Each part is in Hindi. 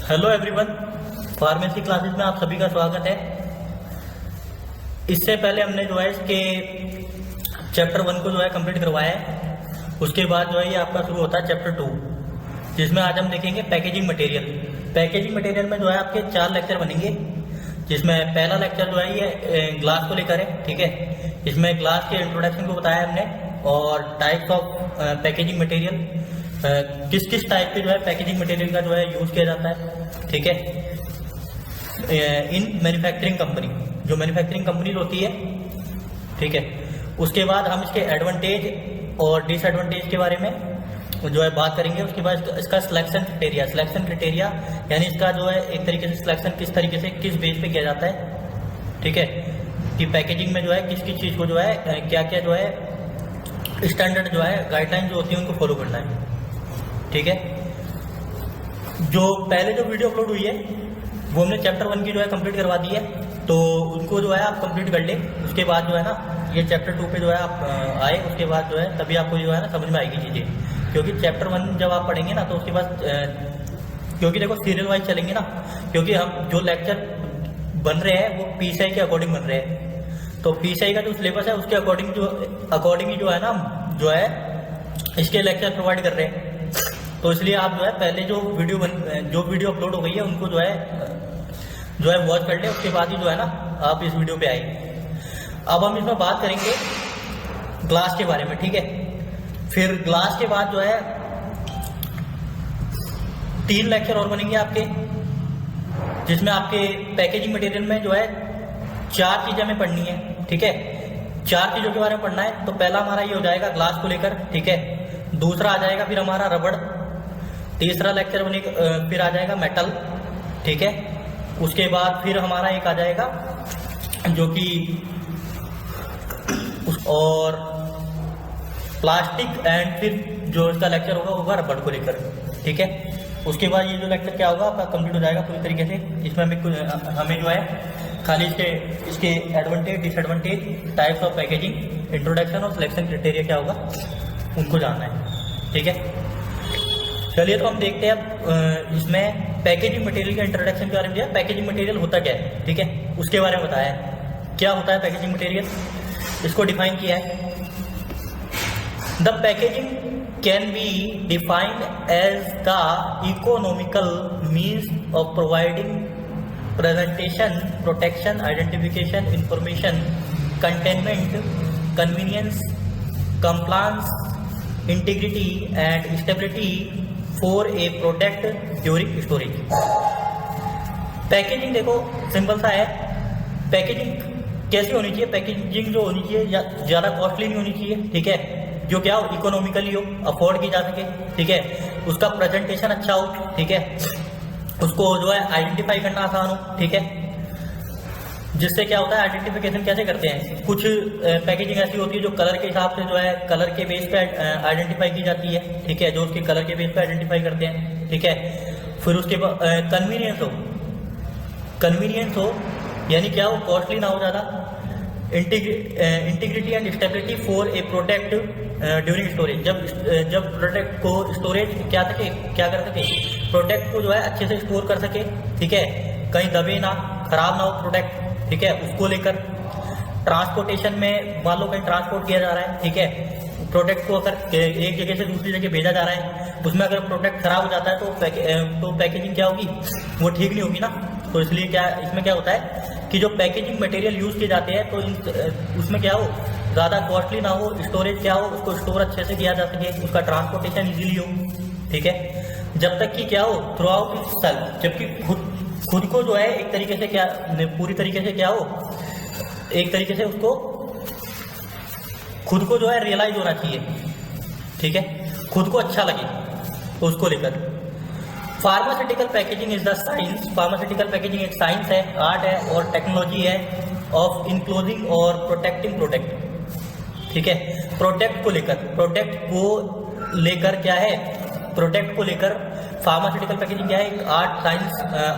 हेलो एवरीवन, फार्मेसी क्लासेस में आप सभी का स्वागत है। इससे पहले हमने जो है इसके चैप्टर 1 को जो है कंप्लीट करवाया है। उसके बाद जो है ये आपका शुरू होता है चैप्टर 2, जिसमें आज हम देखेंगे पैकेजिंग मटेरियल। पैकेजिंग मटेरियल में जो है आपके 4 लेक्चर बनेंगे, जिसमें पहला लेक्चर जो है ये ग्लास को लेकर है। ठीक है, इसमें ग्लास के इंट्रोडक्शन को बताया हमने और टाइप्स ऑफ पैकेजिंग मटेरियल, किस किस टाइप के जो है पैकेजिंग मटेरियल का जो है यूज किया जाता है। ठीक है, इन मैन्युफैक्चरिंग कंपनी, जो मैन्युफैक्चरिंग कंपनी होती है। ठीक है, उसके बाद हम इसके एडवांटेज और डिसएडवांटेज के बारे में जो है बात करेंगे। उसके बाद इसका सिलेक्शन क्राइटेरिया यानी इसका जो है एक तरीके से सिलेक्शन किस तरीके से किस बेस पे किया जाता है। ठीक है, कि पैकेजिंग में जो है किस किस चीज़ को जो है क्या क्या जो है स्टैंडर्ड जो है गाइडलाइन जो होती है उनको फॉलो करना है। ठीक है, जो पहले जो वीडियो अपलोड हुई है वो हमने चैप्टर 1 की जो है कंप्लीट करवा दी है, तो उनको जो है आप कंप्लीट कर लें। उसके बाद जो है ना ये चैप्टर 2 पे जो है आप आए, उसके बाद जो है तभी आपको जो है ना समझ में आएगी चीज़ें। क्योंकि चैप्टर 1 जब आप पढ़ेंगे ना तो उसके बाद क्योंकि देखो सीरियल वाइज चलेंगे ना, क्योंकि हम जो लेक्चर बन रहे हैं वो PCI के अकॉर्डिंग बन रहे हैं। तो PCI का जो सिलेबस है उसके अकॉर्डिंग ही जो है ना जो है इसके लेक्चर प्रोवाइड कर रहे हैं। तो इसलिए आप जो है पहले जो वीडियो अपलोड हो गई है उनको जो है वॉच कर ले, उसके बाद ही जो है ना आप इस वीडियो पे आए। अब हम इसमें बात करेंगे ग्लास के बारे में। ठीक है, फिर ग्लास के बाद जो है 3 लेक्चर और बनेंगे आपके, जिसमें आपके पैकेजिंग मटेरियल में जो है 4 चीजें हमें पढ़नी है। ठीक है, 4 चीजों के बारे में पढ़ना है। तो पहला हमारा ये हो जाएगा ग्लास को लेकर। ठीक है, दूसरा आ जाएगा फिर हमारा रबड़, तीसरा लेक्चर फिर आ जाएगा मेटल। ठीक है, उसके बाद फिर हमारा एक आ जाएगा जो कि और प्लास्टिक, एंड फिर जो इसका लेक्चर होगा रबड़ को लेकर। ठीक है, उसके बाद ये जो लेक्चर क्या होगा आपका कंप्लीट हो जाएगा पूरी तरीके से। इसमें हमें जो है खाली इसके advantage, disadvantage, types of packaging, introduction और सिलेक्शन क्राइटेरिया क्या होगा उनको जानना है। ठीक है, चलिए तो हम देखते हैं अब इसमें पैकेजिंग मटेरियल का इंट्रोडक्शन के बारे में दिया। पैकेजिंग मटेरियल होता क्या है, ठीक है, उसके बारे में बताया है। क्या होता है पैकेजिंग मटेरियल, इसको डिफाइन किया है। The packaging can be defined as the economical means of providing presentation, protection, identification, information, containment, convenience, compliance, integrity and stability for a product during storage. Packaging देखो सिंपल सा है। पैकेजिंग कैसी होनी चाहिए, पैकेजिंग जो होनी चाहिए ज़्यादा कॉस्टली नहीं होनी चाहिए। ठीक है, जो क्या हो इकोनॉमिकली हो, अफोर्ड की जा सके। ठीक है, उसका प्रेजेंटेशन अच्छा हो। ठीक है, उसको जो है आइडेंटिफाई करना आसान हो। ठीक है, जिससे क्या होता है आइडेंटिफिकेशन कैसे करते हैं, कुछ पैकेजिंग ऐसी होती है जो कलर के हिसाब से जो है कलर के बेस पे आइडेंटिफाई की जाती है। ठीक है, जो उसके कलर के बेस पे आइडेंटिफाई करते हैं। ठीक है, फिर उसके बाद कन्वीनियंस हो यानी क्या हो कॉस्टली ना हो ज़्यादा। Integrity and stability for a product during storage, जब प्रोडक्ट को स्टोरेज क्या कर सके, प्रोडक्ट को जो है अच्छे से स्टोर कर सके। ठीक है, कहीं दबे ना, खराब ना हो प्रोडक्ट। ठीक है, उसको लेकर ट्रांसपोर्टेशन में मान लो कहीं ट्रांसपोर्ट किया जा रहा है। ठीक है, प्रोडक्ट को अगर एक जगह से दूसरी जगह भेजा जा रहा है, उसमें अगर प्रोडक्ट खराब हो जाता है तो पैकेजिंग क्या होगी, वो ठीक नहीं होगी ना। तो इसलिए इसमें क्या होता है कि जो पैकेजिंग मटेरियल यूज किए जाते हैं तो उसमें क्या हो ज़्यादा कॉस्टली ना हो, स्टोरेज क्या हो उसको स्टोर अच्छे से किया जा सके, उसका ट्रांसपोर्टेशन इजीली हो। ठीक है, जब तक कि क्या हो थ्रू आउट सेल, जबकि खुद को जो है एक तरीके से क्या पूरी तरीके से क्या हो एक तरीके से उसको खुद को जो है रियलाइज होना चाहिए। ठीक है, खुद को अच्छा लगे, तो उसको लेकर pharmaceutical packaging is the science. Pharmaceutical packaging एक साइंस है, आर्ट है और टेक्नोलॉजी है ऑफ इनक्लोजिंग और प्रोटेक्टिंग प्रोडक्ट। ठीक है, प्रोडक्ट को लेकर क्या है, प्रोडक्ट को लेकर फार्मास्यूटिकल पैकेजिंग क्या है, एक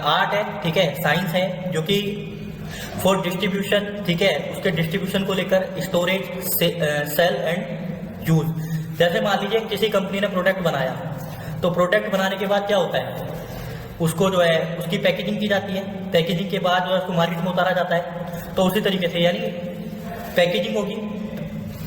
आर्ट है। ठीक है, साइंस है जो कि फॉर डिस्ट्रीब्यूशन। ठीक है, उसके डिस्ट्रीब्यूशन को लेकर स्टोरेज, सेल एंड यूज। जैसे मान लीजिए किसी कंपनी ने प्रोडक्ट बनाया, तो प्रोडक्ट बनाने के बाद क्या होता है उसको जो है उसकी पैकेजिंग की जाती है। पैकेजिंग के बाद जो है उसको मार्केट में उतारा जाता है। तो उसी तरीके से यानी पैकेजिंग होगी,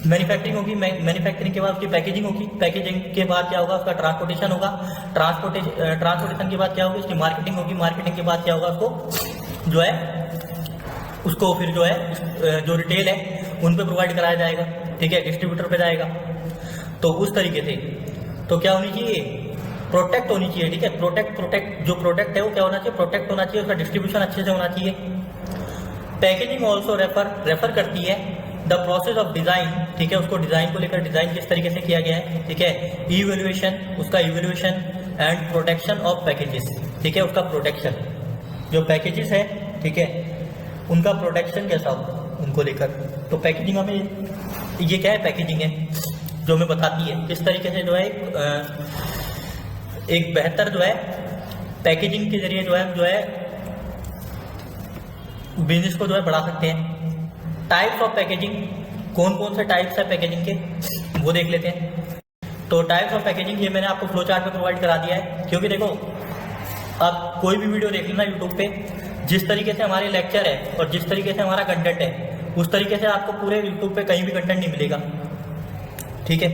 मैन्युफैक्चरिंग होगी, मैन्युफैक्चरिंग के बाद उसकी पैकेजिंग होगी, पैकेजिंग के बाद क्या होगा उसका ट्रांसपोर्टेशन होगा, ट्रांसपोर्टेशन के बाद क्या होगी उसकी मार्केटिंग होगी, मार्केटिंग के बाद क्या होगा उसको जो है उसको फिर जो है जो रिटेल है उन पे प्रोवाइड कराया जाएगा, ठीक है, डिस्ट्रीब्यूटर पे जाएगा। तो उस तरीके से तो क्या होनी चाहिए, प्रोटेक्ट होनी चाहिए, ठीक है, प्रोटेक्ट जो प्रोडक्ट है वो क्या होना चाहिए, प्रोटेक्ट होना चाहिए, उसका डिस्ट्रीब्यूशन अच्छे से होना चाहिए। पैकेजिंग ऑल्सो रेफर करती है द प्रोसेस ऑफ डिजाइन, ठीक है, उसको डिजाइन को लेकर डिजाइन किस तरीके से किया गया है, ठीक है, इवैल्यूएशन, उसका evaluation and protection of packages, ठीक है, उसका प्रोटेक्शन जो पैकेजेस है, ठीक है, उनका प्रोटेक्शन कैसा हो उनको लेकर। तो पैकेजिंग हमें ये क्या है, पैकेजिंग है जो हमें बताती है किस तरीके से जो है एक बेहतर जो है पैकेजिंग के जरिए जो है बिजनेस को जो है बढ़ा सकते हैं। टाइप्स ऑफ पैकेजिंग, कौन कौन से टाइप्स है पैकेजिंग के वो देख लेते हैं। तो टाइप्स ऑफ पैकेजिंग ये मैंने आपको फ्लो चार्ट पे प्रोवाइड करा दिया है, क्योंकि देखो आप कोई भी वीडियो देख लेना यूट्यूब पे, जिस तरीके से हमारे लेक्चर है और जिस तरीके से हमारा कंटेंट है उस तरीके से आपको पूरे यूट्यूब पे कहीं भी कंटेंट नहीं मिलेगा, ठीक है,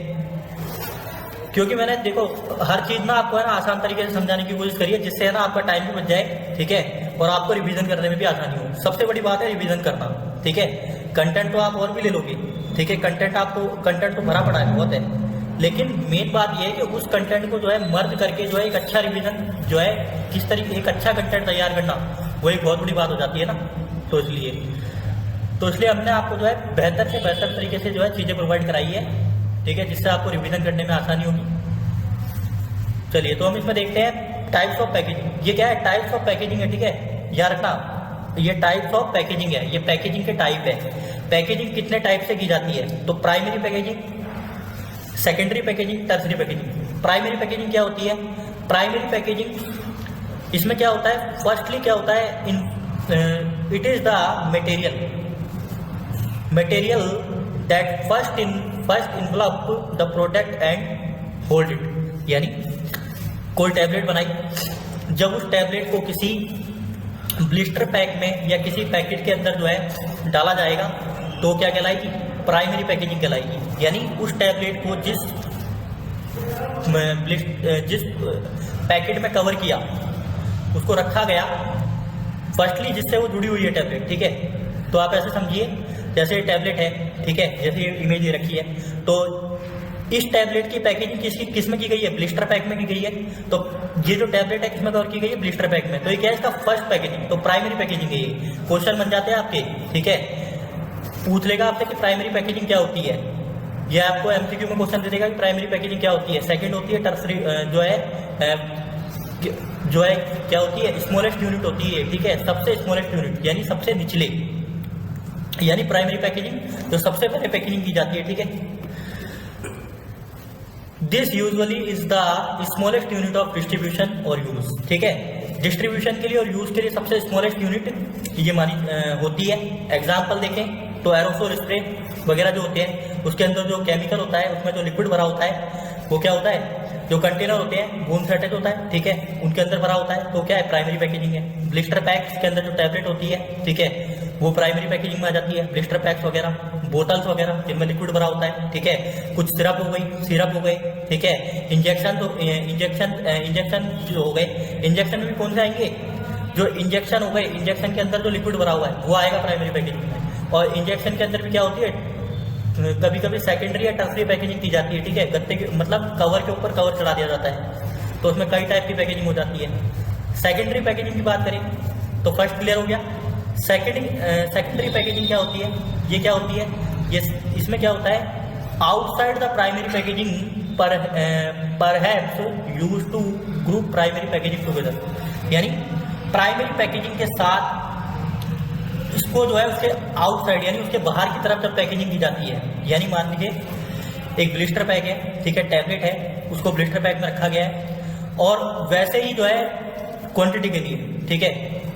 क्योंकि मैंने देखो हर चीज ना आपको है ना आसान तरीके से समझाने की कोशिश करी है, जिससे है ना आपका टाइम भी बच जाए, ठीक है, और आपको रिवीजन करने में भी आसानी हो। सबसे बड़ी बात है रिवीजन करना, ठीक है। कंटेंट तो आप और भी ले लोगे, ठीक है, कंटेंट तो भरा पड़ा है, बहुत है, लेकिन मेन बात यह है कि उस कंटेंट को जो है मर्ज करके जो है एक अच्छा रिवीजन जो है किस तरीके एक अच्छा कंटेंट तैयार करना, वो एक बहुत बड़ी बात हो जाती है ना। तो इसलिए हमने आपको जो है बेहतर से बेहतर तरीके से जो है चीजें प्रोवाइड कराई है, ठीक है, जिससे आपको रिवीजन करने में आसानी होगी। चलिए तो हम इसमें देखते हैं टाइप्स ऑफ पैकेजिंग। ये क्या है, टाइप्स ऑफ पैकेजिंग है, ठीक है, याद रखना, ये टाइप्स ऑफ पैकेजिंग है, ये पैकेजिंग के टाइप है। पैकेजिंग कितने टाइप से की जाती है, तो primary packaging, secondary packaging, tertiary packaging. Primary packaging क्या होती है, प्राइमरी पैकेजिंग इसमें क्या होता है, फर्स्टली क्या होता है, it is the material that first envelope the product and hold it. यानी कोई टैबलेट बनाई, जब उस टैबलेट को किसी ब्लिस्टर पैक में या किसी पैकेट के अंदर जो है डाला जाएगा तो क्या कहलाएगी, प्राइमरी पैकेजिंग कहलाएगी। यानी उस टैबलेट को जिस पैकेट में कवर किया उसको रखा गया, फर्स्टली जिससे वो जुड़ी हुई है टैबलेट, ठीक है। तो आप ऐसे समझिए जैसे टैबलेट है, ठीक है, जैसे ये इमेज ये रखी है, तो इस टैबलेट की पैकेजिंग किस में की गई है, ब्लिस्टर पैक में की गई है। तो ये जो टैबलेट है किसमें कवर की गई है, ब्लिस्टर पैक में। तो ये क्या है, इसका फर्स्ट पैकेजिंग, तो प्राइमरी पैकेजिंग है ये। क्वेश्चन बन जाते हैं आपके, ठीक है, पूछ लेगा आपसे कि प्राइमरी पैकेजिंग क्या होती है, ये आपको एमसीक्यू में क्वेश्चन दे देगा कि प्राइमरी पैकेजिंग क्या होती है। सेकंड होती है टर्सरी, जो है क्या होती है, स्मॉलेस्ट यूनिट होती है, ठीक है, सबसे स्मॉलेस्ट यूनिट यानी सबसे निचले, यानी प्राइमरी पैकेजिंग जो सबसे पहले पैकेजिंग की जाती है, ठीक है। This usually is the smallest unit of distribution और यूज, ठीक है, डिस्ट्रीब्यूशन के लिए और यूज के लिए सबसे स्मॉलेस्ट यूनिट ये मानी होती है। एग्जाम्पल देखें तो एरोसोल स्प्रे वगैरह जो होते हैं उसके अंदर जो केमिकल होता है, उसमें जो लिक्विड भरा होता है वो क्या होता है, जो कंटेनर होते हैं बूम सेटेज होता है, ठीक है, उनके अंदर भरा होता है, तो क्या है, प्राइमरी पैकेजिंग है। ब्लिस्टर पैक्स के अंदर जो टैबलेट होती है, ठीक है, वो प्राइमरी पैकेजिंग में आ जाती है। ब्लिस्टर पैक्स वगैरह, बोतल्स वगैरह जिनमें लिक्विड भरा होता है, ठीक है, कुछ सिरप हो गई, ठीक है, इंजेक्शन जो हो गए, इंजेक्शन में भी कौन से आएंगे, जो इंजेक्शन हो गए, इंजेक्शन के अंदर जो लिक्विड भरा हुआ है वो आएगा प्राइमरी पैकेजिंग में। और इंजेक्शन के अंदर भी क्या होती है, कभी कभी सेकेंडरी या टर्सरी पैकेजिंग की जाती है, ठीक है, गत्ते के मतलब कवर के ऊपर कवर चढ़ा दिया जाता है, तो उसमें कई टाइप की पैकेजिंग हो जाती है। सेकेंडरी पैकेजिंग की बात करें तो फर्स्ट क्लियर हो गया। सेकेंडरी पैकेजिंग क्या होती है, ये क्या होती है, ये इसमें क्या होता है, outside the primary packaging perhaps used to group primary packaging together. यानी प्राइमरी पैकेजिंग के साथ इसको जो है उसके आउटसाइड यानी उसके बाहर की तरफ जब पैकेजिंग की जाती है, यानी मान लीजिए एक ब्लिस्टर पैक है, ठीक है, टैबलेट है, उसको ब्लिस्टर पैक में रखा गया है और वैसे ही जो है क्वांटिटी के लिए, ठीक है,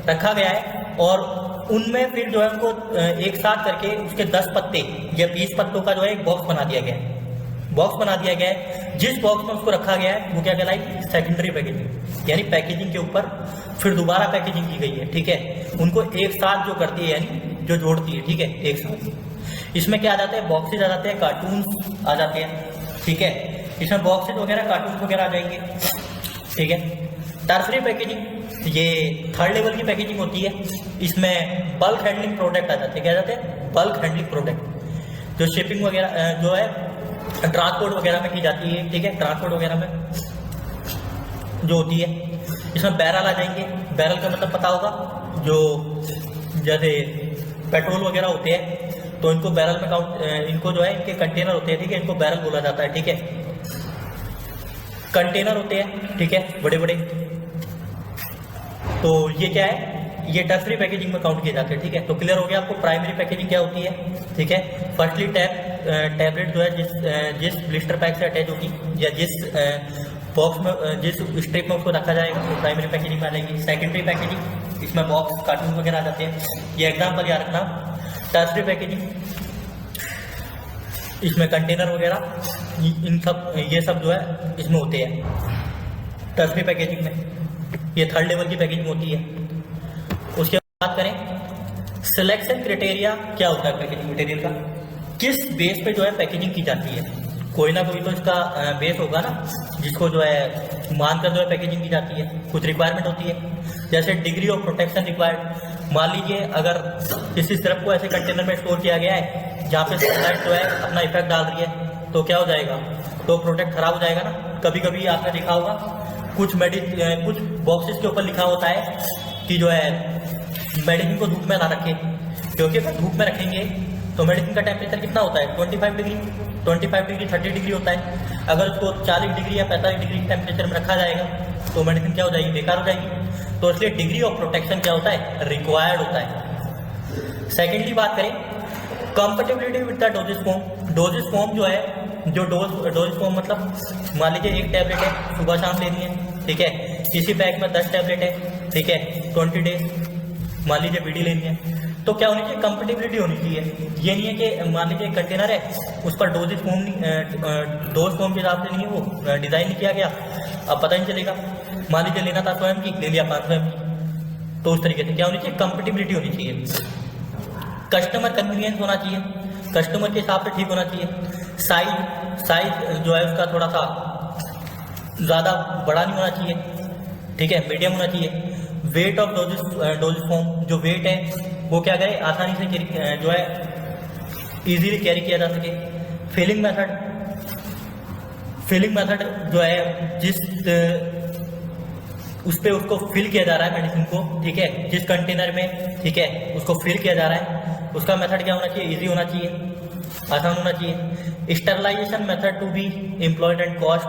रखा गया है और उनमें फिर जो है उनको एक साथ करके उसके 10 पत्ते या 20 पत्तों का जो है एक बॉक्स बना दिया गया है, बॉक्स बना दिया गया है, जिस बॉक्स में उसको रखा गया है वो क्या कहलाएगी, सेकेंडरी पैकेजिंग, यानी पैकेजिंग के ऊपर फिर दोबारा पैकेजिंग की गई है, ठीक है, उनको एक साथ जो करती है, यानी जो जोड़ती है, ठीक है, एक साथ। इसमें क्या आ जाते हैं, बॉक्सेज आ जाते हैं, कार्टून आ जाते हैं, ठीक है, इसमें बॉक्सेज वगैरह कार्टून वगैरह आ जाएंगे, ठीक है। टर्सरी पैकेजिंग, ये थर्ड लेवल की पैकेजिंग होती है, इसमें बल्क हैंडलिंग प्रोडक्ट आ जाते हैं, क्या जाते हैं, बल्क हैंडलिंग प्रोडक्ट, जो शिपिंग वगैरह जो है ट्रांसपोर्ट वगैरह में की जाती है, ठीक है, ट्रांसपोर्ट वगैरह में जो होती है। इसमें बैरल आ जाएंगे, बैरल का मतलब पता होगा, जो जैसे पेट्रोल वगैरह होते हैं तो इनको बैरल में काउंट, इनको जो है इनके कंटेनर होते हैं, ठीक है, इनको बैरल बोला जाता है, ठीक है, कंटेनर होते हैं, ठीक है, बड़े बड़े। तो ये क्या है, ये टर्सरी पैकेजिंग में काउंट किए जाते हैं, ठीक है। तो क्लियर हो गया आपको प्राइमरी पैकेजिंग क्या होती है, ठीक है। फर्स्टली टैबलेट जो है जिस ब्लिस्टर पैक से अटैच होगी या जिस बॉक्स में, जिस स्ट्रिप में उसको रखा जाएगा, तो प्राइमरी पैकेजिंग में आ जाएगी। सेकेंडरी पैकेजिंग, इसमें बॉक्स कार्टून वगैरह आ जाते हैं, ये एग्जाम्पल याद रखना। टर्सरी पैकेजिंग, इसमें कंटेनर वगैरह इन सब, ये सब जो है इसमें होते हैं टर्सरी पैकेजिंग में, ये थर्ड लेवल की पैकेजिंग होती है। उसके बाद बात करें सिलेक्शन क्राइटेरिया, क्या होता है पैकेजिंग मटेरियल का, किस बेस पे जो है पैकेजिंग की जाती है, कोई ना कोई तो इसका बेस होगा ना, जिसको जो है मानकर जो है पैकेजिंग की जाती है, कुछ रिक्वायरमेंट होती है, जैसे डिग्री ऑफ प्रोटेक्शन रिक्वायर्ड। मान लीजिए अगर किसी सिरप को ऐसे कंटेनर में स्टोर किया गया है जहाँ पे सनलाइट जो है अपना इफेक्ट डाल रही है, तो क्या हो जाएगा, तो प्रोडक्ट खराब हो जाएगा ना। कभी कभी आपने देखा होगा कुछ कुछ बॉक्सेस के ऊपर लिखा होता है कि जो है मेडिसिन को धूप में ना रखें, क्योंकि अगर धूप में रखेंगे तो मेडिसिन का टेम्परेचर कितना होता है, 25 डिग्री, 30 डिग्री होता है। अगर उसको 40 डिग्री या 45 डिग्री टेम्परेचर में रखा जाएगा तो मेडिसिन क्या हो जाएगी, बेकार हो जाएगी। तो इसलिए डिग्री ऑफ प्रोटेक्शन क्या होता है, रिक्वायर्ड होता है। सेकेंडली बात करें compatibility with the doses form. Doses form जो है, जो डोजेस फॉर्म मतलब मान लीजिए एक टैबलेट है, सुबह शाम लेनी है, ठीक है, किसी पैक में 10 टैबलेट है, ठीक है, 20 डेज मान लीजिए बीडी लेनी है, तो क्या होनी चाहिए, कंपेटेबिलिटी होनी चाहिए। ये नहीं है कि मान लीजिए एक कंटेनर है, उस पर डोज फॉर्म के हिसाब से नहीं है, वो डिजाइन नहीं किया गया, अब पता नहीं चलेगा। मान लीजिए लेना था 100 mg, ले लिया 500 mg, तो उस तरीके से क्या होनी चाहिए, कंपेटेबिलिटी होनी चाहिए। कस्टमर कन्वीनियंस होना चाहिए, कस्टमर के हिसाब से ठीक होना चाहिए। साइज जो है उसका थोड़ा सा ज़्यादा बड़ा नहीं होना चाहिए, ठीक है, मीडियम होना चाहिए। वेट ऑफ डोजेस फॉर्म, जो वेट है वो क्या करे, आसानी से जो है इजीली कैरी किया जा सके। फिलिंग मेथड जो है जिस उस पर उसको फिल किया जा रहा है मेडिसिन को, ठीक है, जिस कंटेनर में, ठीक है, उसको फिल किया जा रहा है, उसका मेथड क्या होना चाहिए, इजी होना चाहिए, आसान होना चाहिए। Sterilisation method to be employed and cost.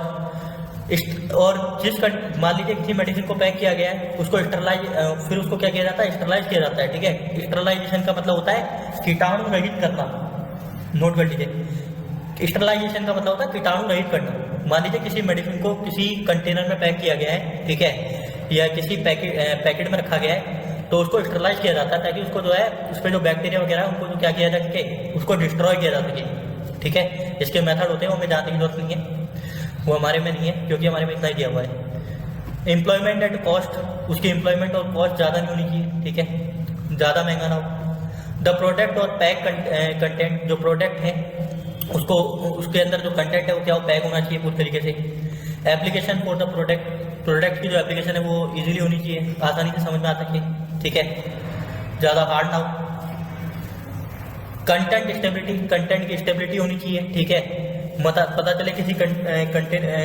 और मान लीजिए किसी मेडिसिन को पैक किया गया है, उसको फिर उसको क्या किया जाता है, स्टरलाइज किया जाता है, ठीक है। स्टरलाइजेशन का मतलब होता है कीटाणु रहित करना, नोट कर लीजिए। स्टरलाइजेशन का मतलब होता है कीटाणु रहित करना। मान लीजिए किसी मेडिसिन को किसी कंटेनर में पैक किया गया है, ठीक है, या किसी पैकेट में रखा गया है, तो उसको स्टरलाइज किया जाता है ताकि उसको जो है उस पर जो बैक्टीरिया वगैरह उनको जो क्या किया जा सके, उसको डिस्ट्रॉय किया जा सके, ठीक है। इसके मेथड होते हैं, वो हमें जानने की जरूरत नहीं है, वो हमारे में नहीं है, क्योंकि हमारे में इतना ही दिया हुआ है। एम्प्लॉयमेंट एट कॉस्ट, उसकी एम्प्लॉयमेंट और कॉस्ट ज़्यादा नहीं होनी चाहिए, ठीक है, ज़्यादा महंगा ना हो। द प्रोडक्ट और पैक कंटेंट, जो प्रोडक्ट है उसको, उसके अंदर जो कंटेंट है वो क्या हो, पैक होना चाहिए पूरी तरीके से। एप्लीकेशन फॉर द प्रोडक्ट की जो एप्लीकेशन है वो इजीली होनी चाहिए, आसानी से समझ में आ सके, ठीक है, ज़्यादा हार्ड ना हो। कंटेंट की स्टेबिलिटी होनी चाहिए, ठीक है। पता चले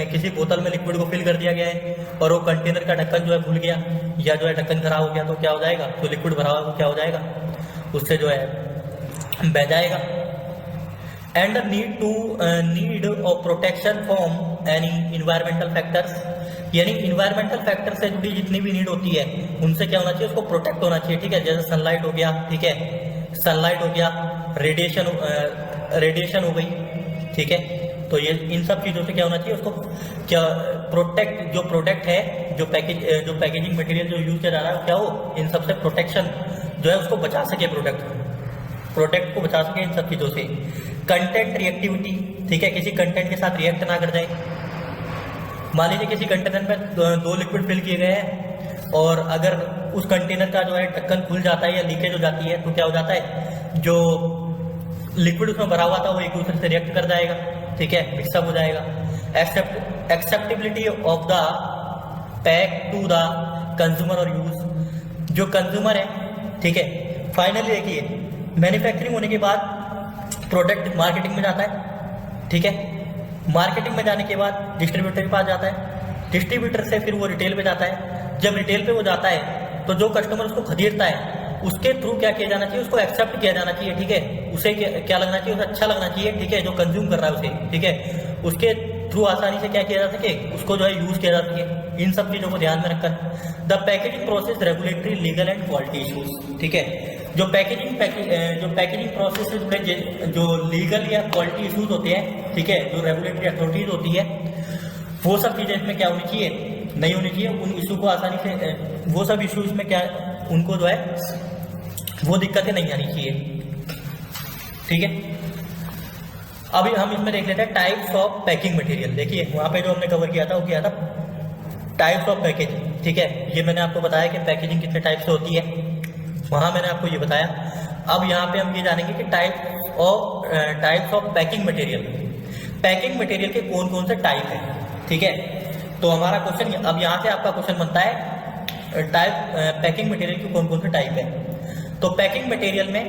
किसी बोतल में लिक्विड को फिल कर दिया गया है और वो कंटेनर का ढक्कन जो है खुल गया या जो है ढक्कन खराब हो गया, तो क्या हो जाएगा, जो लिक्विड भरा हुआ है वो क्या हो जाएगा, उससे जो है बह जाएगा। And need of protection from any environmental factors, यानी इन्वायरमेंटल फैक्टर से जुड़ी जितनी भी नीड होती है उनसे क्या होना चाहिए, उसको प्रोटेक्ट होना चाहिए, ठीक है। जैसे सनलाइट हो गया, ठीक है, सनलाइट हो गया, रेडिएशन हो गई, ठीक है। तो ये इन सब चीज़ों से क्या होना चाहिए, उसको क्या प्रोटेक्ट, जो प्रोडक्ट है, जो पैकेजिंग मटेरियल जो यूज किया जा रहा है क्या हो, इन सब से प्रोटेक्शन जो है उसको बचा सके, प्रोडक्ट को बचा सके इन सब चीज़ों से। कंटेंट रिएक्टिविटी, ठीक है, किसी कंटेंट के साथ रिएक्ट ना कर जाए। मान लीजिए किसी कंटेनर में 2 लिक्विड फिल किए गए हैं और अगर उस कंटेनर का जो है ढक्कन खुल जाता है या लीकेज हो जाती है तो क्या हो जाता है, जो लिक्विड उसमें भरा हुआ था वो एक दूसरे से रिएक्ट कर जाएगा, ठीक है, मिक्सअप हो जाएगा। Acceptability of the pack to the consumer और यूज, जो कंज्यूमर है, ठीक है। फाइनली देखिए, मैन्युफैक्चरिंग होने के बाद प्रोडक्ट मार्केटिंग में जाता है, ठीक है। मार्केटिंग में जाने के बाद डिस्ट्रीब्यूटर के पास जाता है, डिस्ट्रीब्यूटर से फिर वो रिटेल पे जाता है। जब रिटेल पे वो जाता है तो जो कस्टमर उसको खरीदता है उसके थ्रू क्या किया जाना चाहिए, उसको एक्सेप्ट किया जाना चाहिए, ठीक है। उसे क्या लगना चाहिए, उसे अच्छा लगना चाहिए, ठीक है, जो कंज्यूम कर रहा है उसे, ठीक है। उसके थ्रू आसानी से क्या किया जा सके, उसको जो है यूज किया जा सके। इन सब चीजों को ध्यान में रखकर the packaging process, regulatory, legal and quality issues, ठीक है। जो पैकेजिंग प्रोसेस से जुड़े जो लीगल या क्वालिटी इशूज होते हैं, ठीक है, जो रेगुलेटरी अथॉरिटीज होती है, वो सब चीजें इसमें क्या होनी चाहिए, नहीं होनी चाहिए। उन इशू को आसानी से, वो सब इशूज में क्या, उनको जो है वो दिक्कतें नहीं आनी चाहिए, ठीक है। अभी हम इसमें देख लेते हैं टाइप्स ऑफ पैकिंग मटेरियल। देखिए वहां पे जो हमने कवर किया था वो क्या था, टाइप्स ऑफ पैकेजिंग, ठीक है। ये मैंने आपको बताया कि पैकेजिंग कितने टाइप से होती है, वहां मैंने आपको ये बताया। अब यहाँ पे हम ये जानेंगे कि types of packing material, packing material के कौन कौन से टाइप है, ठीक है। तो हमारा क्वेश्चन, अब यहाँ से आपका क्वेश्चन बनता है पैकिंग मटेरियल के कौन कौन से टाइप है। तो पैकिंग मटेरियल में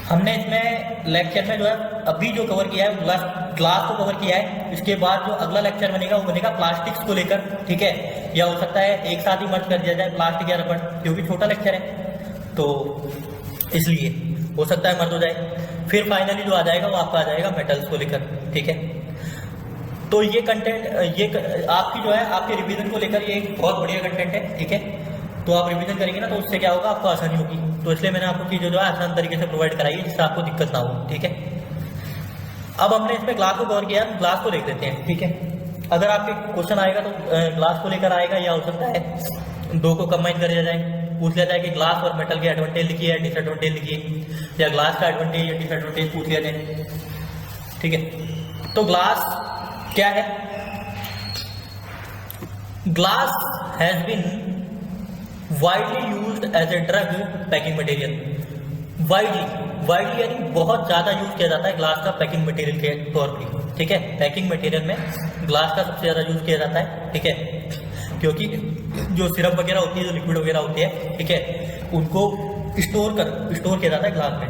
हमने इसमें लेक्चर में जो है अभी जो कवर किया है ग्लास को कवर किया है। इसके बाद जो अगला लेक्चर बनेगा वो बनेगा प्लास्टिक्स को लेकर, ठीक है। या हो सकता है एक साथ ही मर्ज कर दिया जाए प्लास्टिक या रबड़, क्योंकि छोटा लेक्चर है तो इसलिए हो सकता है मर्ज हो जाए। फिर फाइनली जो आ जाएगा वो आपका आ जाएगा मेटल्स को लेकर, ठीक है। तो ये कंटेंट, ये आपकी जो है आपके रिवीजन को लेकर ये एक बहुत बढ़िया कंटेंट है, ठीक है। तो आप रिवीजन करेंगे ना तो उससे क्या होगा, आपको आसानी होगी। तो इसलिए मैंने आपको चीज़ें जो है आसान तरीके से प्रोवाइड कराई है जिससे आपको दिक्कत ना हो, ठीक है। अब हमने इसमें ग्लास को कवर किया, ग्लास को देख लेते हैं, ठीक है। अगर आपके क्वेश्चन आएगा तो ग्लास को लेकर आएगा, या हो सकता है दो को कंबाइन कर दिया जाए, पूछ लिया जाए कि ग्लास और मेटल के एडवांटेज लिखिए या डिसएडवांटेज लिखिए, या ग्लास का एडवांटेज या डिसएडवांटेज पूछ लिया जाए, ठीक है। तो ग्लास क्या है, glass has been widely used as a drug packing material. Widely यानी बहुत ज्यादा यूज किया जाता है ग्लास का पैकिंग मटेरियल के तौर पे, ठीक है। पैकिंग मटेरियल में ग्लास का सबसे ज्यादा यूज किया जाता है, ठीक है, क्योंकि जो सिरप वगैरह होती है, जो लिक्विड वगैरह होती है, ठीक है, उनको स्टोर किया जाता है ग्लास में,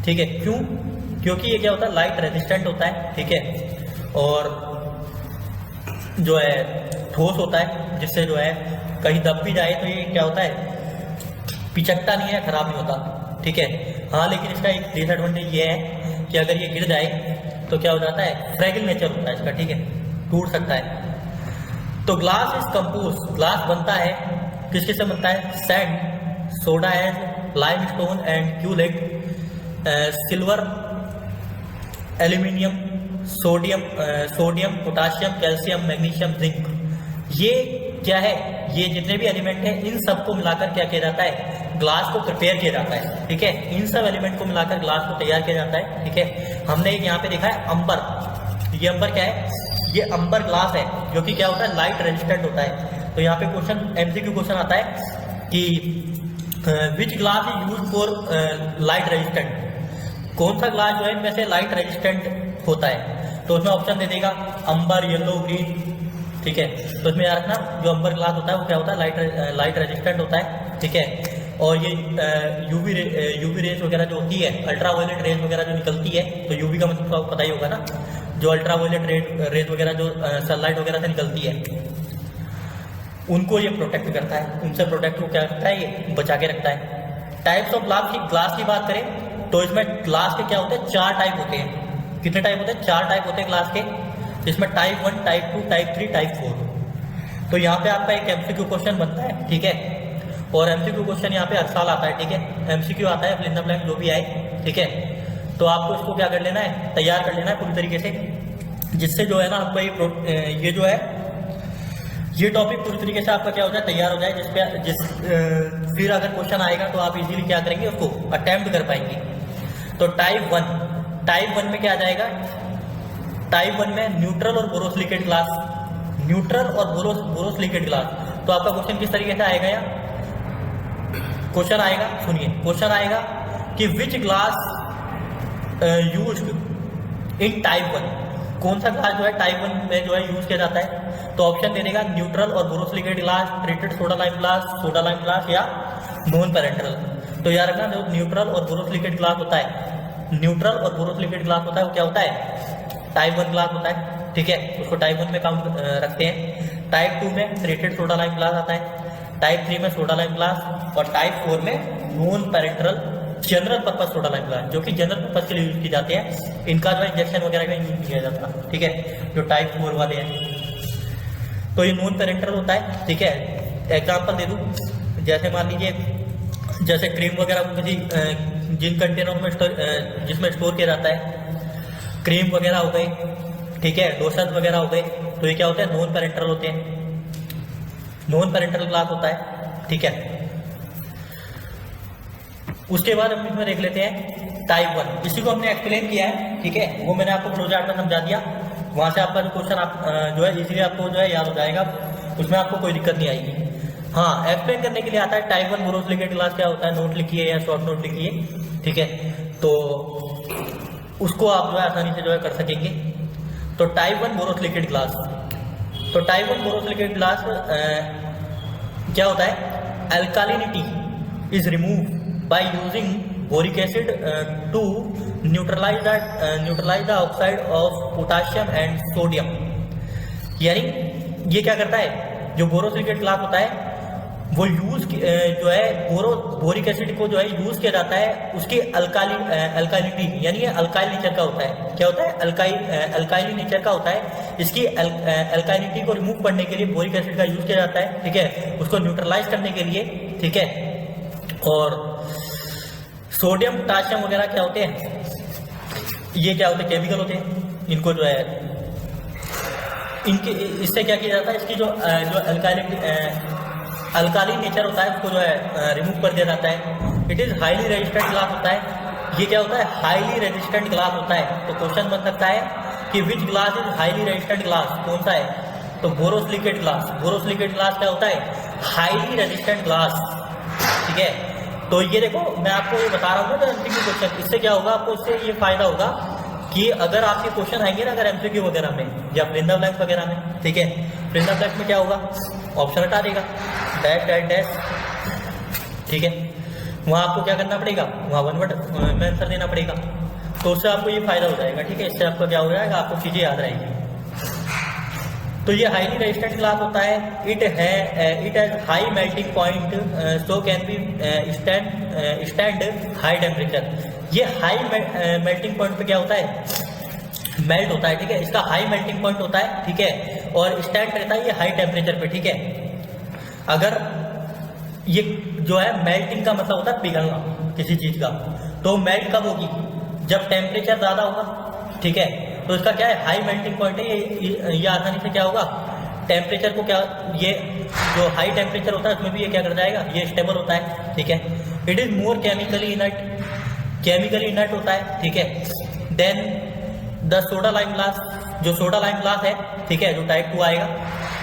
ठीक है। क्यों, क्योंकि ये क्या होता है, लाइट रेजिस्टेंट होता है, ठीक है, और जो है ठोस होता है, जिससे जो है कहीं दब भी जाए तो ये क्या होता है, पिचकता नहीं है, खराब नहीं होता, ठीक है। हाँ, लेकिन इसका एक डिसएडवांटेज ये है कि अगर ये गिर जाए तो क्या हो जाता है, फ्रैगिल नेचर होता है इसका, ठीक है, टूट सकता है। तो ग्लास इज कंपोज, ग्लास बनता है किस किस से बनता है, sand, soda ash, limestone and cullet, silver, aluminium, sodium, potassium, calcium, magnesium, zinc. ये क्या है, ये जितने भी एलिमेंट हैं इन सबको मिलाकर क्या किया जाता है, ग्लास को प्रिपेयर किया जाता है, ठीक है। इन सब एलिमेंट को मिलाकर ग्लास को तैयार किया जाता है, ठीक है। हमने यहाँ पे देखा है अंबर, ये अंबर क्या है, ये अंबर ग्लास है जो कि क्या होता है, लाइट रेजिस्टेंट होता है। तो यहाँ पे क्वेश्चन एमसीक्यू क्वेश्चन आता है कि which glass is use for light resistant, कौन सा ग्लास जो है इनमें से लाइट रेजिस्टेंट होता है। तो उसमें ऑप्शन दे देगा अंबर, येलो, ग्रीन, ठीक है। तो इसमें याद रखना जो अंबर ग्लास होता है वो क्या होता है, लाइट रेजिस्टेंट होता है, ठीक है। और ये यूवी रेस वगैरह जो होती है, अल्ट्रावायलेट रेस वगैरह जो निकलती है, तो यूवी का मतलब आपको पता ही होगा ना, जो अल्ट्रावायलेट रेस वगैरह जो सनलाइट वगैरह से निकलती है उनको ये प्रोटेक्ट करता है, उनसे प्रोटेक्ट को क्या करता है, ये बचा के रखता है। टाइप्स ऑफ ग्लास की बात करें तो इसमें ग्लास के क्या होते हैं, 4 टाइप होते हैं। कितने टाइप होते हैं, 4 टाइप होते हैं ग्लास के, जिसमें टाइप 1, टाइप 2, टाइप 3, टाइप 4। तो यहाँ पे आपका एक एमसीक्यू क्वेश्चन बनता है, ठीक है। और एमसीक्यू क्वेश्चन यहाँ पे हर साल आता है, ठीक है। एमसीक्यू आता है, फिल इन द ब्लैंक जो भी आए, ठीक है। तो आपको इसको क्या कर लेना है, तैयार कर लेना है पूरी तरीके से, जिससे जो है ना आपका ये जो है ये टॉपिक पूरी तरीके से आपका क्या हो जाए, तैयार हो जाए, फिर अगर क्वेश्चन आएगा तो आप इजीली क्या करेंगे, उसको अटेम्प्ट कर पाएंगे। तो टाइप 1 टाइप 1 में क्या आ जाएगा, टाइप 1 में न्यूट्रल और बोरोसिलिकेट ग्लास, न्यूट्रल और बोरोसिलिकेट ग्लास। तो आपका क्वेश्चन किस तरीके से आएगा, या क्वेश्चन आएगा, सुनिए क्वेश्चन आएगा कि which glass used in type 1, कौन सा ग्लास जो है टाइप 1 में जो है यूज किया जाता है। तो ऑप्शन दे देगा न्यूट्रल और borosilicate glass, treated soda lime glass या नॉन पेरेंटल। तो याद रखना जो न्यूट्रल और बोरोसिलिकेट ग्लास होता है, न्यूट्रल और बोरोसिलिकेट ग्लास होता है, वो क्या होता है, टाइप 1 ग्लास होता है, ठीक है, उसको टाइप 1 में काउंट रखते हैं। टाइप 2 में ट्रीटेड सोडा लाइम ग्लास आता है, टाइप 3 में सोडा लाइम ग्लास, और टाइप 4 में non parental general purpose soda lime glass, जो कि जनरल पर्पस के लिए यूज की जाते हैं, इनका जो है इंजेक्शन वगैरह का यूज नहीं किया जाता, ठीक है, जो टाइप 4 वाले हैं। तो ये नॉन पेरेंटल होता है, ठीक है। एग्जाम्पल दे दूं, जैसे मान लीजिए जैसे क्रीम वगैरह किसी जिन कंटेनर में जिसमें स्टोर किया जाता है, क्रीम वगैरह हो गई, ठीक है, लोशन वगैरह हो गए, तो ये क्या होते हैं, नॉन पेरेंटल होते हैं, नॉन पेरेंटल ग्लास होता है, ठीक है। उसके बाद हम इसमें देख लेते हैं टाइप 1, इसी को हमने एक्सप्लेन किया है, ठीक है, वो मैंने आपको फ्लो चार्ट में समझा दिया, वहां से आपका जो क्वेश्चन आप जो है इजीली आपको जो है याद हो जाएगा, उसमें आपको कोई दिक्कत नहीं आएगी। हाँ, एक्सप्लेन करने के लिए आता है टाइप 1 बोरोसिलिकेट ग्लास क्या होता है, नोट लिखिए या शॉर्ट नोट लिखिए, ठीक है, तो उसको आप जो है आसानी से जो है कर सकेंगे। तो टाइप 1 बोरोसिलिकेट ग्लास, तो टाइप 1 बोरोसिलिकेट ग्लास क्या होता है, alkalinity is remove by using boric acid to neutralize the oxide of potassium and sodium. यानी ये क्या करता है, जो बोरोसिलिकेट ग्लास होता है वो यूज जो है बोरिक एसिड को जो है यूज किया जाता है, उसकी अल्कालिनिटी यानी ये अल्काइल नेचर का होता है, क्या होता है, अल्काइल नेचर का होता है, इसकी अल्कालिनिटी को रिमूव करने के लिए बोरिक एसिड का यूज किया जाता है, ठीक है, उसको न्यूट्रलाइज करने के लिए, ठीक है। और सोडियम पोटाशियम वगैरह क्या होते हैं, ये क्या होते हैं, केमिकल होते हैं, इनको जो है इनके इससे क्या किया जाता है, इसकी जो अल्काली नेचर होता है उसको जो है रिमूव कर दिया जाता है। It is highly resistant glass होता है, ये क्या होता है, हाईली रेजिस्टेंट ग्लास होता है। तो क्वेश्चन बन सकता है कि which glass is highly resistant glass, कौन सा है, तो बोरोसिलिकेट ग्लास। बोरोसिलिकेट ग्लास क्या होता है, हाईली रेजिस्टेंट ग्लास, ठीक है। तो ये देखो मैं आपको ये बता रहा हूँ ना एमसीक्यू क्वेश्चन, इससे क्या होगा आपको, इससे ये फायदा होगा कि अगर आपके क्वेश्चन आएंगे ना अगर एमसीक्यू वगैरह में या फिल इन द ब्लैंक्स वगैरह में, ठीक है, फिल इन द ब्लैंक्स में क्या होगा, ऑप्शन हटा देगा, डैश डैश डैश, ठीक है, वहाँ आपको क्या करना पड़ेगा, वहाँ वन वर्ड में आंसर देना पड़ेगा। तो उससे आपको ये फायदा हो जाएगा, ठीक है, इससे आपको क्या हो जाएगा, आपको चीजें याद रहेगी। तो ये हाईली रेजिस्टेंट ग्लास होता है, it has high melting point, so can be stand high temperature. ये हाई मेल्टिंग पॉइंट पे क्या होता है, मेल्ट होता है, ठीक है, इसका हाई मेल्टिंग पॉइंट होता है, ठीक है, और स्टैंड रहता है ये हाई टेम्परेचर पे, ठीक है। अगर ये जो है मेल्टिंग का मतलब होता है पिघलना किसी चीज का, तो मेल्ट कब होगी, जब टेम्परेचर ज्यादा होगा, ठीक है, तो इसका क्या है, हाई मेल्टिंग पॉइंट है, ये आसानी से क्या होगा, टेम्परेचर को क्या, ये जो हाई टेम्परेचर होता है उसमें भी ये क्या कर जाएगा, ये स्टेबल होता है, ठीक है। It is more chemically inert होता है, ठीक है, then the soda lime glass, जो सोडा लाइम ग्लास है, ठीक है, जो टाइप 2 आएगा,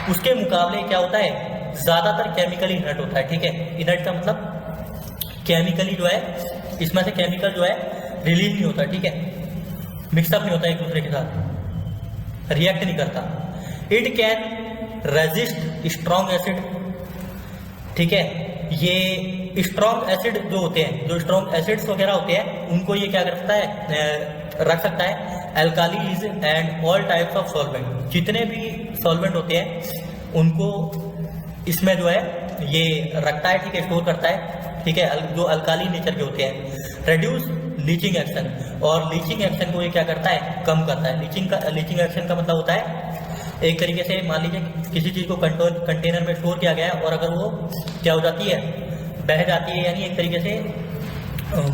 उसके मुकाबले क्या होता है, ज्यादातर केमिकली इनर्ट होता है, ठीक है। इनर्ट का मतलब केमिकली जो है, इसमें से केमिकल जो है रिलीज नहीं होता, ठीक है, मिक्सअप नहीं होता एक दूसरे के साथ, रिएक्ट नहीं करता। It can resist strong acid, ठीक है, ये स्ट्रॉन्ग एसिड जो होते हैं, जो स्ट्रॉन्ग एसिड्स वगैरह होते हैं, उनको ये क्या कर सकता है, रख सकता है। Alkalies and all types of solvent, जितने भी सॉल्वेंट होते हैं उनको इसमें जो है ये रखता है, ठीक है, स्टोर करता है, ठीक है, जो अल्काली नेचर के होते हैं। रेड्यूस लीचिंग एक्शन, और लीचिंग एक्शन को ये क्या करता है, कम करता है। लीचिंग एक्शन का मतलब होता है एक तरीके से मान लीजिए किसी चीज को कंटेनर में स्टोर किया गया है और अगर वो क्या हो जाती है, बह जाती है, यानी एक तरीके से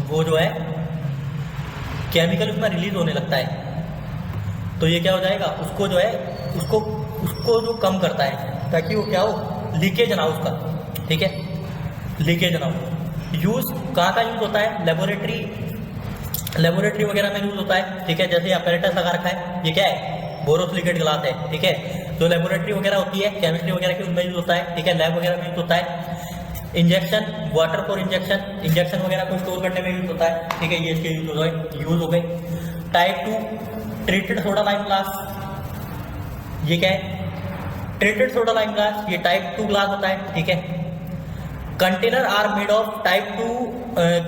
वो जो है केमिकल उसमें रिलीज होने लगता है, तो ये क्या हो जाएगा, उसको जो है उसको जो कम करता है ताकि वो क्या हो, लीकेज ना हो उसका, ठीक है, लीकेज ना हो। यूज कहाँ का यूज होता है, लेबोरेटरी लेबोरेटरी वगैरह में यूज होता है, ठीक है। जैसे अपैरेटस लगा रखा है, ये क्या है, बोरोसिलिकेट ग्लास है, ठीक है। जो लेबोरेटरी वगैरह होती है केमिस्ट्री वगैरह की, उनमें यूज होता है, ठीक है। लैब वगैरह में यूज होता है। इंजेक्शन, वाटर फॉर इंजेक्शन वगैरह को स्टोर करने में यूज होता है, ठीक है। ये इसके यूज हो गए। Type 2 treated soda lime glass, ये क्या है, ट्रीटेड सोडा लाइम ग्लास, ये टाइप 2 ग्लास होता है, ठीक है। Container are made of type 2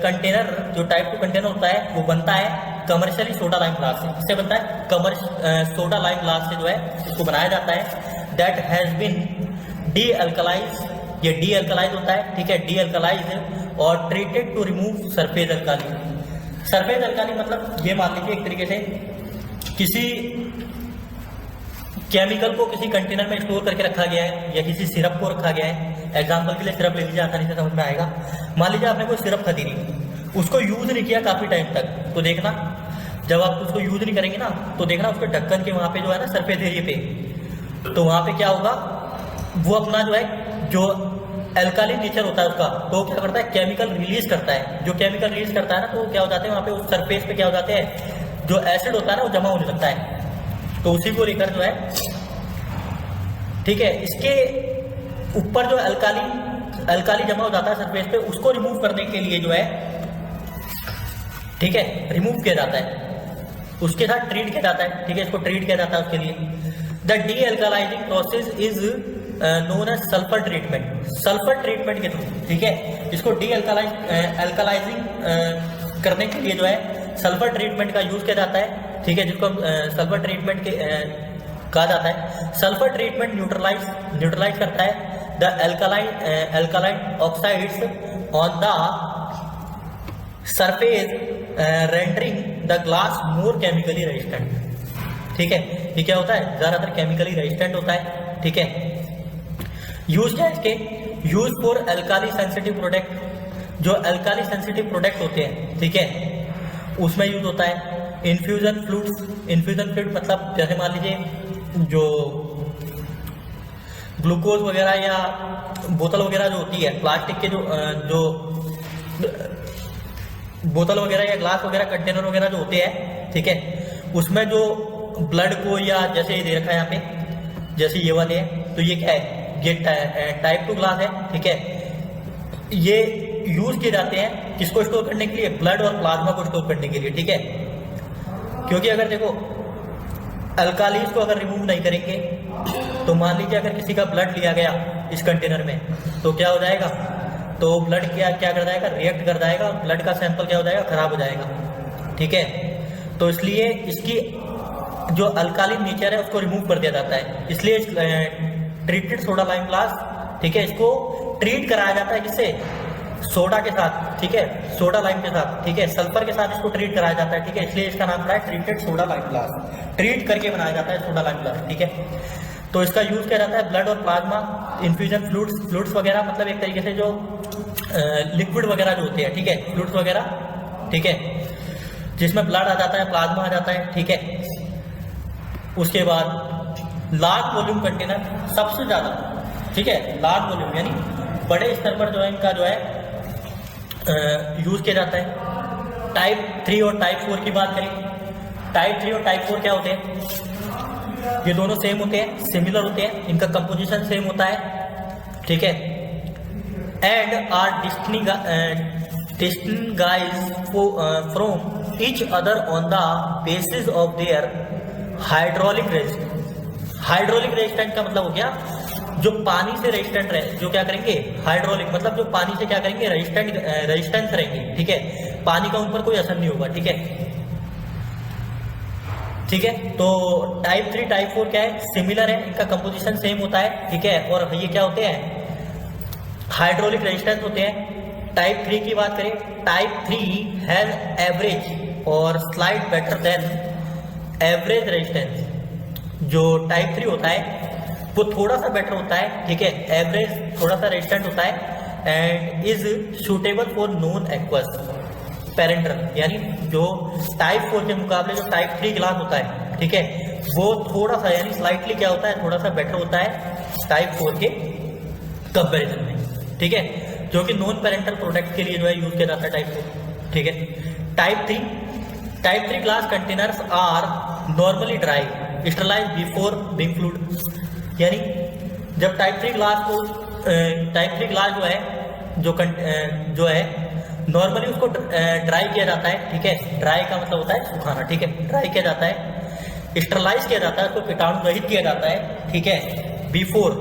container, जो टाइप 2 कंटेनर होता है वो बनता है कमर्शियली सोडा लाइम ग्लास से। किससे बनता है, सोडा लाइम ग्लास से जो है इसको बनाया जाता है। दैट हैज बीन डी अल्कलाइज, ये डी अल्कलाइज होता है, ठीक है। डी अल्कलाइज और treated to remove surface alkali. Surface alkali मतलब ये मान लीजिए एक तरीके से किसी केमिकल को किसी कंटेनर में स्टोर करके रखा गया है, या किसी सिरप को रखा गया है। एग्जाम्पल के लिए सिरप ले लीजिए, आसानी से समझ में आएगा। मान लीजिए आपने कोई सिरप खरीदी, उसको यूज नहीं किया काफी टाइम तक, तो देखना जब आप उसको यूज नहीं करेंगे ना, तो देखना उसके ढक्कन के वहां पे जो है ना, सरफेस एरिया पे, तो वहां पे क्या होगा, वो अपना जो है, जो एल्कालिन नेचर होता है उसका, तो क्या करता है, केमिकल रिलीज करता है। जो केमिकल रिलीज करता है ना, तो क्या हो जाते हैं वहां पे उस सरफेस पे क्या हो जाते हैं, जो एसिड होता है ना वो जमा होने लगता है। तो उसी को लेकर जो है, ठीक है, इसके ऊपर जो अल्काली जमा हो जाता है सरफेस पे, उसको रिमूव करने के लिए जो है, ठीक है, रिमूव किया जाता है, उसके साथ ट्रीट किया जाता है, ठीक है। इसको ट्रीट किया जाता है उसके लिए। The dealkalizing process is known as sulphur treatment, sulphur treatment के थ्रू, ठीक है। इसको डी अल्कलाइजिंग करने के लिए जो है सल्फर ट्रीटमेंट का यूज किया जाता है, ठीक है, जिसको सल्फर ट्रीटमेंट के कहा जाता है। सल्फर ट्रीटमेंट न्यूट्रलाइज करता है the alkaline oxides on the surface, rendering the glass more chemically resistant, ठीक है। ये क्या होता है, ज्यादातर केमिकली रेजिस्टेंट होता है, ठीक है। यूज क्या है इसके, use for alkali sensitive product, जो अल्काली सेंसिटिव प्रोडक्ट होते हैं, ठीक है, उसमें यूज होता है। इन्फ्यूजन फ्लूइड मतलब जैसे मान लीजिए जो ग्लूकोज वगैरह या बोतल वगैरह जो होती है, प्लास्टिक के जो बोतल वगैरह या ग्लास वगैरह कंटेनर वगैरह जो होते हैं, ठीक है, उसमें जो ब्लड को, या जैसे ये दे रखा है यहाँ पे, जैसे ये वाले हैं, तो ये क्या है, ये टाइप 2 ग्लास है, ठीक है। ये यूज किए जाते हैं किसको स्टोर करने के लिए, ब्लड और प्लाज्मा को स्टोर करने के लिए, ठीक है। क्योंकि अगर देखो अल्कालीज को अगर रिमूव नहीं करेंगे, तो मान लीजिए अगर किसी का ब्लड लिया गया इस कंटेनर में, तो क्या हो जाएगा, तो ब्लड क्या कर जाएगा, रिएक्ट कर जाएगा, ब्लड का सैंपल क्या हो जाएगा, खराब हो जाएगा, ठीक है। तो इसलिए इसकी जो अल्कालिन नेचर है उसको रिमूव कर दिया जाता है। इसलिए ट्रीटेड सोडा लाइम ग्लास, ठीक है, इसको ट्रीट कराया जाता है किससे, सोडा के साथ, ठीक है, सोडा लाइम के साथ, ठीक है, सल्फर के साथ इसको ट्रीट कराया जाता है, ठीक है। इसलिए इसका नाम पड़ा है treated soda lime glass, treat करके बनाया जाता है सोडा लाइम ग्लास, ठीक है। तो इसका यूज किया जाता है ब्लड और प्लाज्मा, इन्फ्यूजन फ्लूइड्स वगैरह, मतलब एक तरीके से जो लिक्विड वगैरह जो होते हैं, ठीक है, फ्लूइड्स वगैरह, ठीक है, जिसमें ब्लड आ जाता है, प्लाज्मा आ जाता है, ठीक है। उसके बाद लार्ज वॉल्यूम कंटेनर, सबसे ज्यादा, ठीक है, लार्ज वॉल्यूम यानी बड़े स्तर पर जो है इनका जो है यूज किया जाता है। टाइप 3 और टाइप 4 की बात करें, टाइप 3 और टाइप 4 क्या होते हैं, ये दोनों सेम होते हैं, सिमिलर होते हैं, इनका कंपोजिशन सेम होता है, ठीक है। And are distinct from each other on the basis of their hydraulic resistance. Hydraulic resistance का मतलब हो गया जो पानी से रेजिस्टेंट रहे, जो क्या करेंगे, हाइड्रोलिक मतलब जो पानी से क्या करेंगे, रेजिस्टेंस रहेंगे, ठीक है, पानी का उन पर कोई असर नहीं होगा, ठीक है, ठीक है। तो टाइप 3 टाइप 4 क्या है, सिमिलर है, इनका कंपोजिशन सेम होता है, ठीक है, और ये क्या होते हैं, हाइड्रोलिक रेजिस्टेंस होते हैं। टाइप 3 की बात करें, टाइप 3 हैज एवरेज और slide better than average resistance. जो टाइप 3 होता है वो थोड़ा सा बेटर होता है, ठीक है, एवरेज थोड़ा सा रेजिस्टेंट होता है, and is suitable for non aqueous parental, यानी जो टाइप 4 के मुकाबले जो टाइप 3 ग्लास होता है, ठीक है, वो थोड़ा सा यानी स्लाइटली क्या होता है, थोड़ा सा बेटर होता है टाइप 4 के कंपैरिजन में, ठीक है, जो कि नॉन पेरेंटल प्रोडक्ट के लिए जो है यूज किया जाता है टाइप 4, ठीक है। Type 3 type 3 glass containers are normally dry sterilise before being filled. यानी जब टाइप 3 ग्लास जो है जो है नॉर्मली उसको ड्राई किया जाता है, ठीक है। ड्राई का मतलब होता है सुखाना, ठीक है। ड्राई किया जाता है, स्टरलाइज किया जाता है, उसको कीटाणु रहित किया जाता है, ठीक है, बिफोर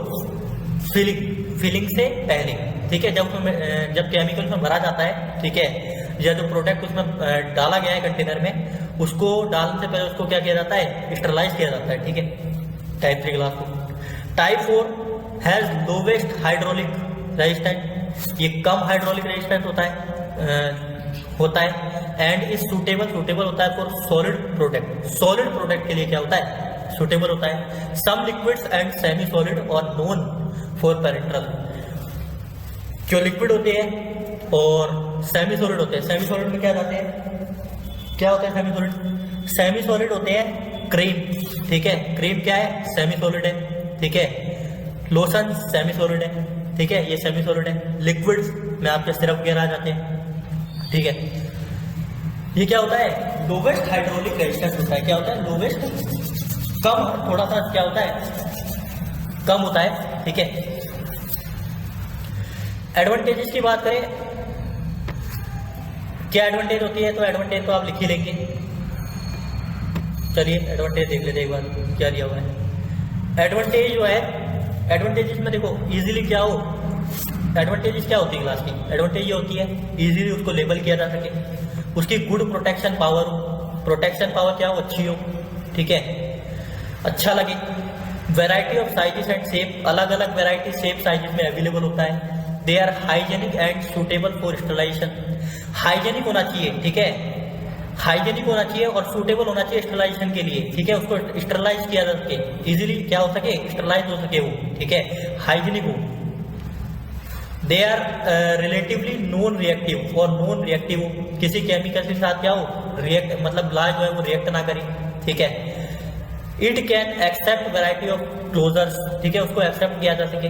फिलिंग से पहले, ठीक है। जब केमिकल उसमें भरा जाता है, ठीक है, या जो प्रोडक्ट उसमें डाला गया है कंटेनर में, उसको डालने से पहले उसको क्या किया जाता है, स्टरलाइज किया जाता है, ठीक है, टाइप 3 ग्लास को। Type 4 has lowest hydraulic resistance, ये कम हाइड्रोलिक रेजिस्टेंस होता है एंड इज सुटेबल होता है फॉर सॉलिड प्रोडक्ट के लिए क्या होता है, सुटेबल होता है। Some liquids and semi solid और नोन फॉर पेरेंट्रल, जो लिक्विड होते हैं और सेमी सॉलिड होते हैं। सेमी सॉलिड में क्या जाते हैं, क्या होता है सेमी सॉलिड? सेमी सॉलिड होते हैं क्रीम, ठीक है। क्रीम क्या है, सेमी सॉलिड है, ठीक है। लोशन सेमी सॉलिड है, ठीक है, ये सेमी सॉलिड है। लिक्विड्स में आपके सिरप वगैरह आ जाते हैं, ठीक है। ये क्या होता है, लोवेस्ट हाइड्रोलिक रेजिस्टेंस होता है। क्या होता है, लोवेस्ट, कम, थोड़ा सा क्या होता है, कम होता है, ठीक है। एडवांटेजेस की बात करें, क्या एडवांटेज होती है, तो एडवांटेज तो आप लिख ही लेंगे। चलिए एडवांटेज देख लेते एक बार क्या दिया हुआ है। एडवांटेज जो है, एडवांटेजेस में देखो इजीली क्या हो, एडवांटेजेस क्या होती है ग्लास की, एडवांटेज ये होती है इजीली उसको लेबल किया जा सके, उसकी गुड प्रोटेक्शन पावर क्या हो, अच्छी हो, ठीक है, अच्छा लगे। Variety of sizes and shape, अलग अलग वैरायटी शेप साइजेस में अवेलेबल होता है। They are hygienic and suitable for sterilisation, hygienic होना चाहिए, ठीक है, हाइजेनिक होना चाहिए और सूटेबल होना चाहिए स्टरलाइजेशन के लिए, ठीक है। उसको स्टरलाइज किया जा सके, इजीली क्या हो सके, स्टरलाइज हो सके वो, ठीक है, हाइजेनिक हो। They are relatively non reactive, और नॉन रिएक्टिव हो, किसी केमिकल के साथ क्या हो, रिएक्ट, मतलब ग्लास जो है वो रिएक्ट ना करे, ठीक है। It can accept variety of closures, ठीक है, उसको एक्सेप्ट किया जा सके,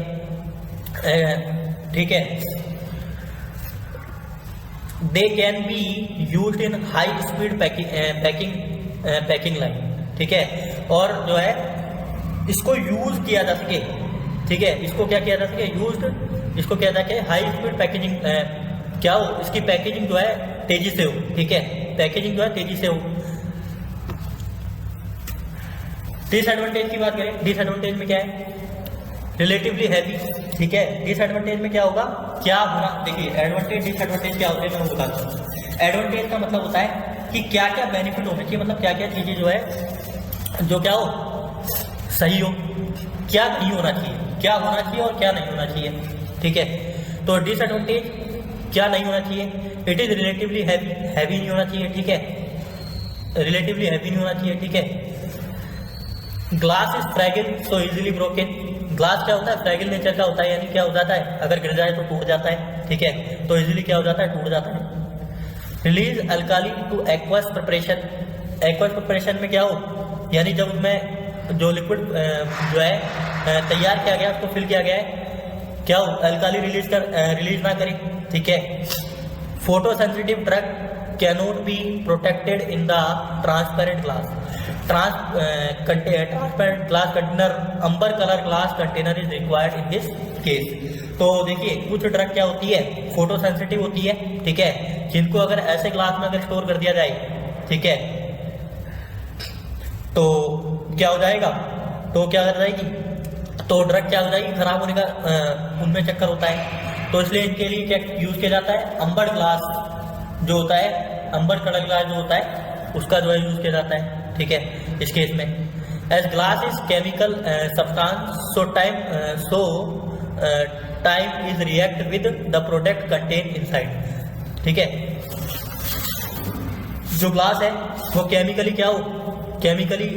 ठीक है। They can be used in high speed packing line, ठीक है। और जो है इसको यूज किया जा सके, ठीक है, इसको क्या किया जा सके, यूज्ड, इसको क्या जा सके हाई स्पीड पैकेजिंग, क्या हो, इसकी पैकेजिंग जो है तेजी से हो, ठीक है, पैकेजिंग जो है तेजी से हो। डिसएडवांटेज की बात करें, डिसएडवांटेज में क्या है, रिलेटिवली हैवी, ठीक है। डिसएडवांटेज में क्या होगा, क्या होना, देखिए एडवांटेज डिसएडवांटेज क्या होते हैं मैं वो बताता हूँ। एडवांटेज का मतलब होता है कि क्या क्या बेनिफिट होने चाहिए, मतलब क्या क्या चीजें जो है जो क्या हो, सही हो, क्या नहीं होना चाहिए, क्या होना चाहिए और क्या नहीं होना चाहिए, ठीक है। तो डिसएडवांटेज क्या नहीं होना चाहिए, it is relatively heavy, heavy नहीं होना चाहिए, ठीक है, रिलेटिवली हैवी नहीं होना चाहिए, ठीक है। Glass is fragile so easily broken, glass क्या होता है, फ्रैगिल नेचर का होता है, यानी क्या हो जाता है, अगर गिर जाए तो टूट जाता है, ठीक है, तो इजीली क्या हो जाता है, टूट जाता है। Release alkali two aqueous preparation, aqueous preparation में क्या हो, यानी जब उसमें जो लिक्विड जो है तैयार किया गया, उसको फिल किया गया है, क्या हो, अल्काली रिलीज ना करे, ठीक है। Photosensitive drug cannot be protected in the transparent glass, transparent glass container, amber colour glass container is required in this case. तो देखिए कुछ ड्रग क्या होती है, फोटो सेंसिटिव होती है, ठीक है, जिनको अगर ऐसे ग्लास में अगर स्टोर कर दिया जाए, ठीक है, तो क्या हो जाएगा, तो क्या कर जाएगी, तो ड्रग क्या हो जाएगी, खराब होने का उनमें चक्कर होता है। तो इसलिए इनके लिए क्या यूज किया जाता है, अंबर ग्लास जो होता है, अंबर कलर ग्लास जो होता है उसका जो है यूज किया जाता है, ठीक है, इस केस में। As glass is chemical substance so time is react with the product content inside, ठीक है। जो ग्लास है वो केमिकली क्या हो, केमिकली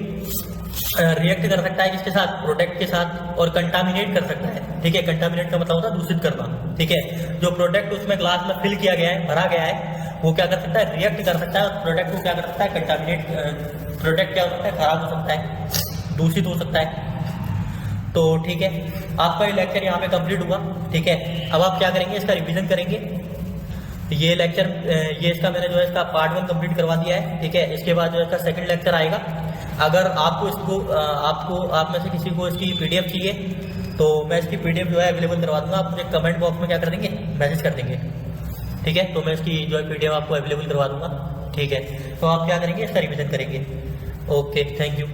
रिएक्ट कर सकता है किसके साथ, प्रोडक्ट के साथ, और कंटामिनेट कर सकता है, ठीक है। कंटामिनेट का मतलब होता है दूषित करना, ठीक है। जो प्रोडक्ट उसमें ग्लास में फिल किया गया है, भरा गया है, वो क्या कर सकता है, रिएक्ट कर सकता है, और प्रोडक्ट को क्या कर सकता है, कंटामिनेट, प्रोडक्ट क्या हो सकता है, खराब हो सकता है, दूषित हो सकता है। तो ठीक है, आपका ये लेक्चर यहाँ पे कंप्लीट हुआ, ठीक है। अब आप क्या करेंगे, इसका रिवीजन करेंगे, ये लेक्चर ये इसका मैंने जो है इसका पार्ट 1 कंप्लीट करवा दिया है, ठीक है। इसके बाद जो है इसका सेकंड लेक्चर आएगा। अगर आपको इसको आप में से किसी को इसकी पीडीएफ चाहिए तो मैं इसकी पीडीएफ जो है अवेलेबल करवा दूंगा। आप मुझे कमेंट बॉक्स में क्या कर देंगे, मैसेज कर देंगे, ठीक है। तो मैं इसकी जो है पीडीएफ आपको अवेलेबल करवा दूंगा, ठीक है। तो आप क्या करेंगे, इसका रिविजन करेंगे। Okay, thank you.